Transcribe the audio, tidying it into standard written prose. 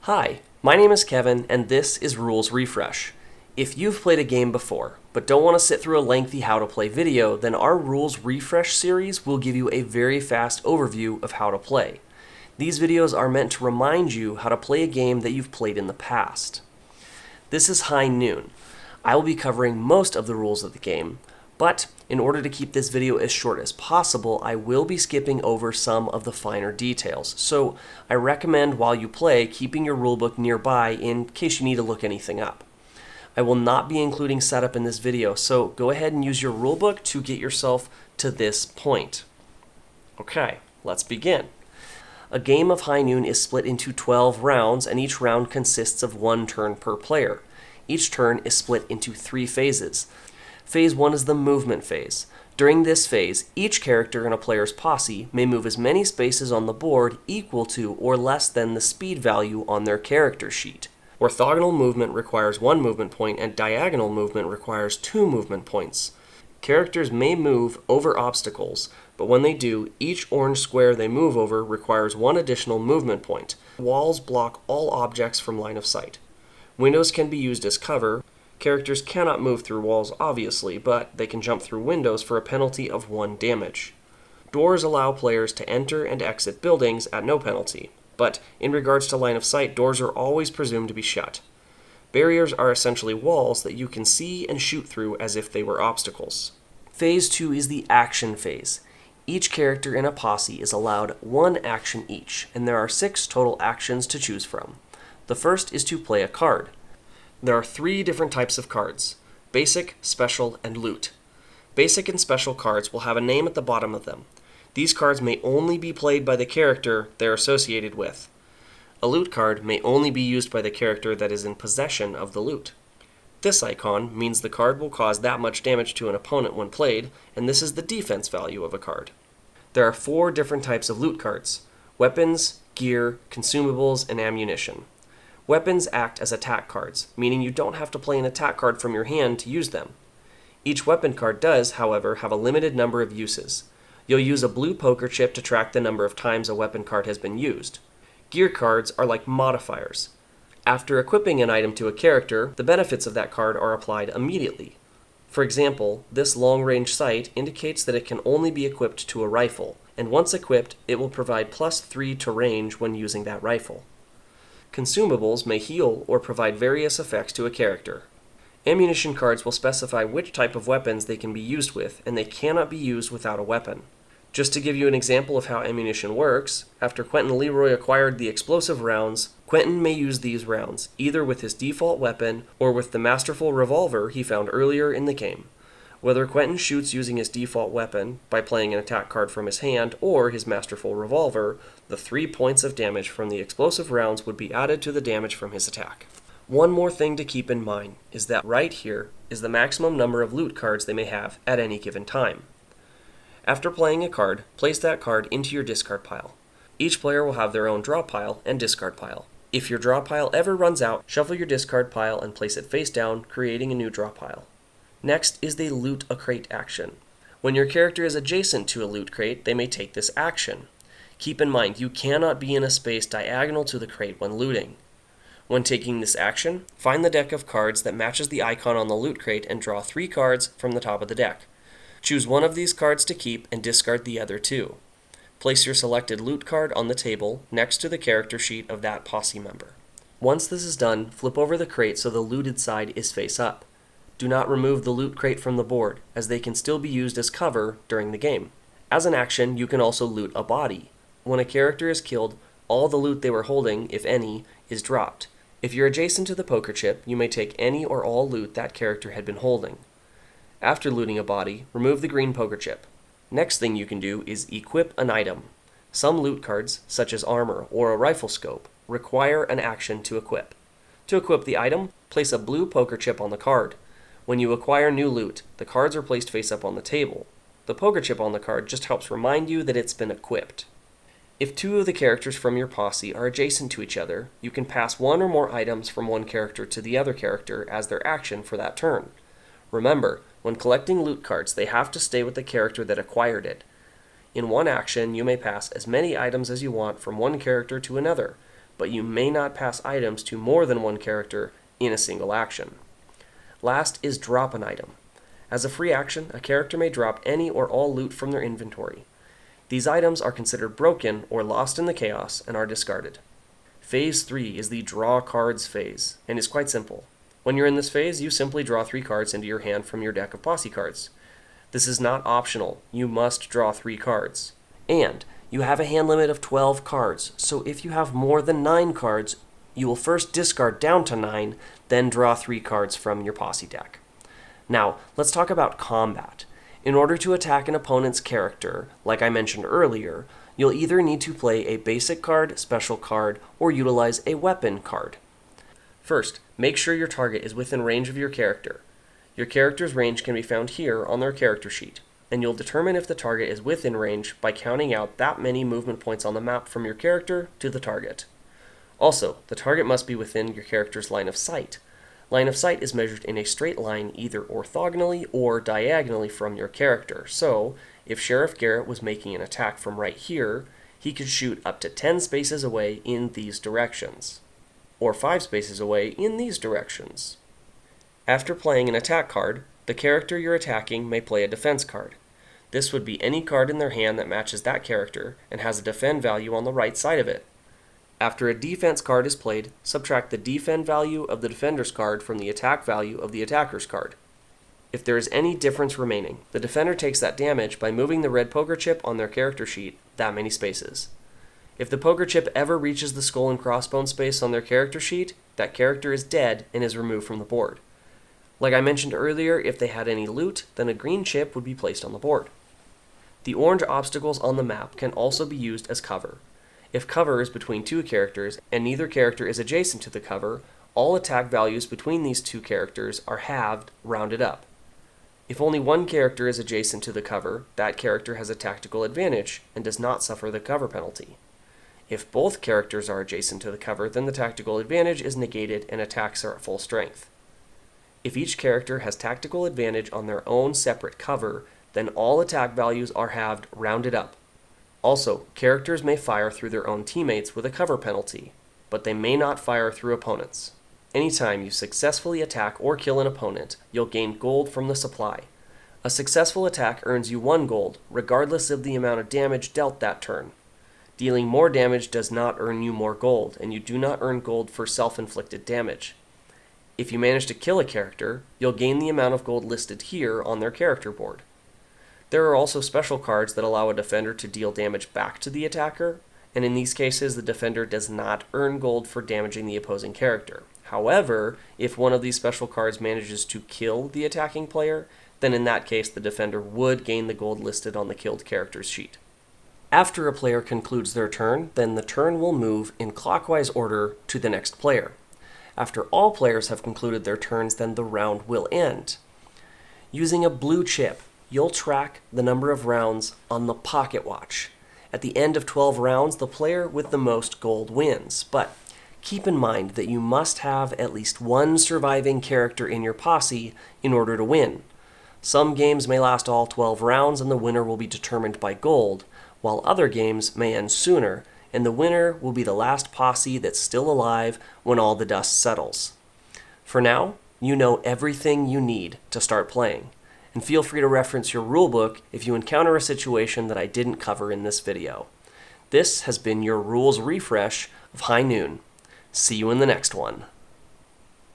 Hi, my name is Kevin, and this is Rules Refresh. If you've played a game before, but don't want to sit through a lengthy how to play video, then our Rules Refresh series will give you a very fast overview of how to play. These videos are meant to remind you how to play a game that you've played in the past. This is High Noon. I will be covering most of the rules of the game, but in order to keep this video as short as possible, I will be skipping over some of the finer details. So I recommend while you play, keeping your rulebook nearby in case you need to look anything up. I will not be including setup in this video, so go ahead and use your rulebook to get yourself to this point. Okay, let's begin. A game of High Noon is split into 12 rounds, and each round consists of one turn per player. Each turn is split into 3 phases. Phase 1 is the movement phase. During this phase, each character in a player's posse may move as many spaces on the board equal to or less than the speed value on their character sheet. Orthogonal movement requires 1 movement point, and diagonal movement requires 2 movement points. Characters may move over obstacles, but when they do, each orange square they move over requires 1 additional movement point. Walls block all objects from line of sight. Windows can be used as cover. Characters cannot move through walls, obviously, but they can jump through windows for a penalty of 1 damage. Doors allow players to enter and exit buildings at no penalty, but in regards to line of sight, doors are always presumed to be shut. Barriers are essentially walls that you can see and shoot through as if they were obstacles. Phase 2 is the action phase. Each character in a posse is allowed 1 action each, and there are 6 total actions to choose from. The first is to play a card. There are 3 different types of cards: Basic, Special, and Loot. Basic and Special cards will have a name at the bottom of them. These cards may only be played by the character they're associated with. A Loot card may only be used by the character that is in possession of the loot. This icon means the card will cause that much damage to an opponent when played, and this is the defense value of a card. There are 4 different types of loot cards: weapons, gear, consumables, and ammunition. Weapons act as attack cards, meaning you don't have to play an attack card from your hand to use them. Each weapon card does, however, have a limited number of uses. You'll use a blue poker chip to track the number of times a weapon card has been used. Gear cards are like modifiers. After equipping an item to a character, the benefits of that card are applied immediately. For example, this long-range sight indicates that it can only be equipped to a rifle, and once equipped, it will provide +3 to range when using that rifle. Consumables may heal or provide various effects to a character. Ammunition cards will specify which type of weapons they can be used with, and they cannot be used without a weapon. Just to give you an example of how ammunition works, after Quentin Leroy acquired the explosive rounds, Quentin may use these rounds, either with his default weapon or with the masterful revolver he found earlier in the game. Whether Quentin shoots using his default weapon, by playing an attack card from his hand, or his masterful revolver, the 3 points of damage from the explosive rounds would be added to the damage from his attack. One more thing to keep in mind is that right here is the maximum number of loot cards they may have at any given time. After playing a card, place that card into your discard pile. Each player will have their own draw pile and discard pile. If your draw pile ever runs out, shuffle your discard pile and place it face down, creating a new draw pile. Next is the Loot a Crate action. When your character is adjacent to a loot crate, they may take this action. Keep in mind, you cannot be in a space diagonal to the crate when looting. When taking this action, find the deck of cards that matches the icon on the loot crate and draw 3 cards from the top of the deck. Choose one of these cards to keep and discard the other 2. Place your selected loot card on the table next to the character sheet of that posse member. Once this is done, flip over the crate so the looted side is face up. Do not remove the loot crate from the board, as they can still be used as cover during the game. As an action, you can also loot a body. When a character is killed, all the loot they were holding, if any, is dropped. If you're adjacent to the poker chip, you may take any or all loot that character had been holding. After looting a body, remove the green poker chip. Next thing you can do is equip an item. Some loot cards, such as armor or a rifle scope, require an action to equip. To equip the item, place a blue poker chip on the card. When you acquire new loot, the cards are placed face up on the table. The poker chip on the card just helps remind you that it's been equipped. If 2 of the characters from your posse are adjacent to each other, you can pass 1 or more items from one character to the other character as their action for that turn. Remember, when collecting loot cards, they have to stay with the character that acquired it. In one action, you may pass as many items as you want from one character to another, but you may not pass items to more than one character in a single action. Last is drop an item. As a free action, a character may drop any or all loot from their inventory. These items are considered broken or lost in the chaos and are discarded. Phase 3 is the draw cards phase, and is quite simple. When you're in this phase, you simply draw 3 cards into your hand from your deck of posse cards. This is not optional, you must draw 3 cards. And you have a hand limit of 12 cards, so if you have more than 9 cards, you will first discard down to 9, then draw 3 cards from your posse deck. Now, let's talk about combat. In order to attack an opponent's character, like I mentioned earlier, you'll either need to play a basic card, special card, or utilize a weapon card. First, make sure your target is within range of your character. Your character's range can be found here on their character sheet, and you'll determine if the target is within range by counting out that many movement points on the map from your character to the target. Also, the target must be within your character's line of sight. Line of sight is measured in a straight line either orthogonally or diagonally from your character, so if Sheriff Garrett was making an attack from right here, he could shoot up to 10 spaces away in these directions, or 5 spaces away in these directions. After playing an attack card, the character you're attacking may play a defense card. This would be any card in their hand that matches that character and has a defend value on the right side of it. After a defense card is played, subtract the defend value of the defender's card from the attack value of the attacker's card. If there is any difference remaining, the defender takes that damage by moving the red poker chip on their character sheet that many spaces. If the poker chip ever reaches the skull and crossbone space on their character sheet, that character is dead and is removed from the board. Like I mentioned earlier, if they had any loot, then a green chip would be placed on the board. The orange obstacles on the map can also be used as cover. If cover is between 2 characters and neither character is adjacent to the cover, all attack values between these 2 characters are halved, rounded up. If only one character is adjacent to the cover, that character has a tactical advantage and does not suffer the cover penalty. If both characters are adjacent to the cover, then the tactical advantage is negated and attacks are at full strength. If each character has tactical advantage on their own separate cover, then all attack values are halved, rounded up. Also, characters may fire through their own teammates with a cover penalty, but they may not fire through opponents. Anytime you successfully attack or kill an opponent, you'll gain gold from the supply. A successful attack earns you 1 gold, regardless of the amount of damage dealt that turn. Dealing more damage does not earn you more gold, and you do not earn gold for self-inflicted damage. If you manage to kill a character, you'll gain the amount of gold listed here on their character board. There are also special cards that allow a defender to deal damage back to the attacker, and in these cases the defender does not earn gold for damaging the opposing character. However, if one of these special cards manages to kill the attacking player, then in that case the defender would gain the gold listed on the killed character's sheet. After a player concludes their turn, then the turn will move in clockwise order to the next player. After all players have concluded their turns, then the round will end. Using a blue chip, you'll track the number of rounds on the pocket watch. At the end of 12 rounds, the player with the most gold wins, but keep in mind that you must have at least 1 surviving character in your posse in order to win. Some games may last all 12 rounds and the winner will be determined by gold, while other games may end sooner, and the winner will be the last posse that's still alive when all the dust settles. For now, you know everything you need to start playing, and feel free to reference your rulebook if you encounter a situation that I didn't cover in this video. This has been your rules refresh of High Noon. See you in the next one.